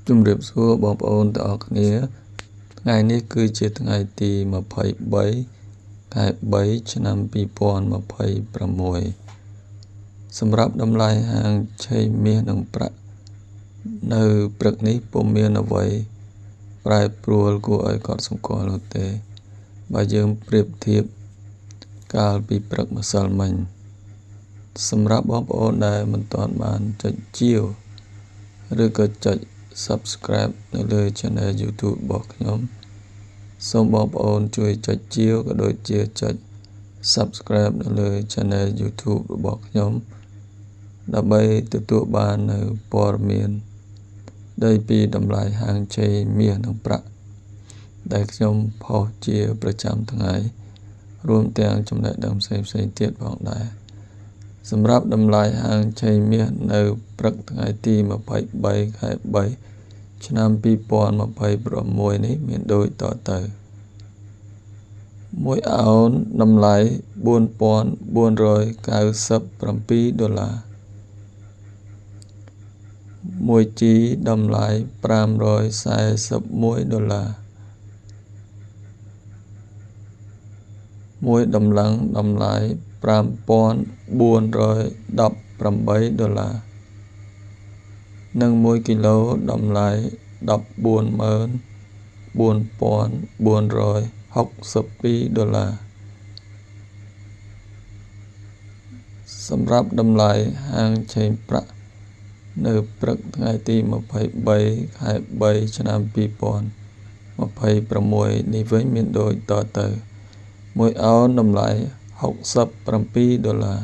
ជំរាបសួរបងប្អូនទាំងអស់គ្នាថ្ងៃនេះគឺជាថ្ងៃទី23ខែ3ឆ្នាំ2026សម្រាប់តម្លៃហាងឆេងមាសនិងប្រាក់នៅព្រឹកនេះពុំមានអ្វីប្រែប្រួលគួរឲ្យកត់សម្គាល់នោះទេបើយើងប្រៀបធៀបកាលពីព្រឹកម្សិលមិញសម្រាប់បងប្អូនដែលមិនទាន់បានចុចជាវឬក៏ចុច Subscribe នៅលើ Channel YouTube របស់ខ្ញុំសូមបងប្អូនជួយចុចជាវក៏ដូចជាចុច Subscribe នៅលើ Channel YouTube របស់ខ្ញុំដើម្បីទទួលបាននៅព័ត៌មានដីពីតម្លៃហាងឆេងមាសនិងប្រាក់ដែលខ្ញុំផុសជាប្រចាំថ្ងៃរួមទាំងចំណេះដឹងផ្សេងៗទៀតផងដែរសម្រាប់តម្លៃហាងឆេងមាសនៅព្រឹកថ្ងៃទី23ខែ3ឆ្នាំ2026នេះមានដូចតទៅ1អោនតម្លៃ$4,497 ដុល្លារ1ជីតម្លៃ$541 ដុល្លារ1តម្លឹងតម្លៃ$5,418 ដុល្លារនិង1គីឡូតម្លៃ$14,462 ដុល្លារសម្រាប់តម្លៃហាងឆេងប្រាក់នៅព្រឹកថ្ងៃទី23ខែ3ឆ្នាំ2026នេះវិញមានដូចតទៅ1អោនតម្លៃ$67 ដុល្លារ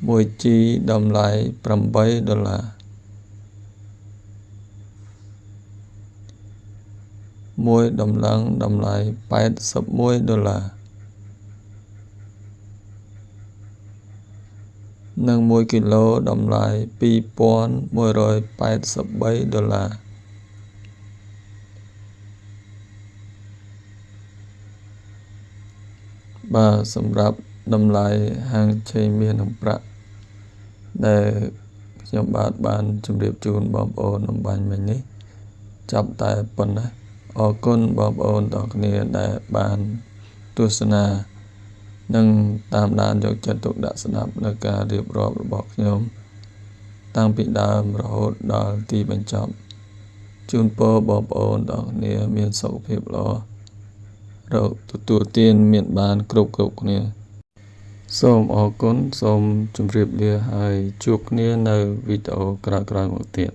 1ជីតម្លៃ$8 ដុល្លារ1តម្លឹងតម្លៃ$81 ដុល្លារនិង1គីឡូតម្លៃ$2,183 ដុល្លារបាទសម្រាប់តម្លៃហាងឆេងមាសនិងប្រាក់ដែលខ្ញុំបានជម្រាបជូនបងប្អូនអំបញ្ញមិញនេះចាប់តែប៉ុណ្ណេះអរគុណបងប្អូនទាំងគ្នាដែលបានទស្សនានិងតាមដានយកចិត្តទុកដាក់ស្ដាប់នៅការរៀបរាប់របស់ខ្ញុំតាំងពីដើមរហូតដល់ទីបញ្ចប់ជូនពរបងប្អូនទាំងគ្នាមានសុខភាពល្អរកទទួលទានមានបានគ្រប់គ្នាសូមអរគុណសូមជម្រាបលាហើយជួបគ្នានៅវីដេអូក្រោយៗមកទៀត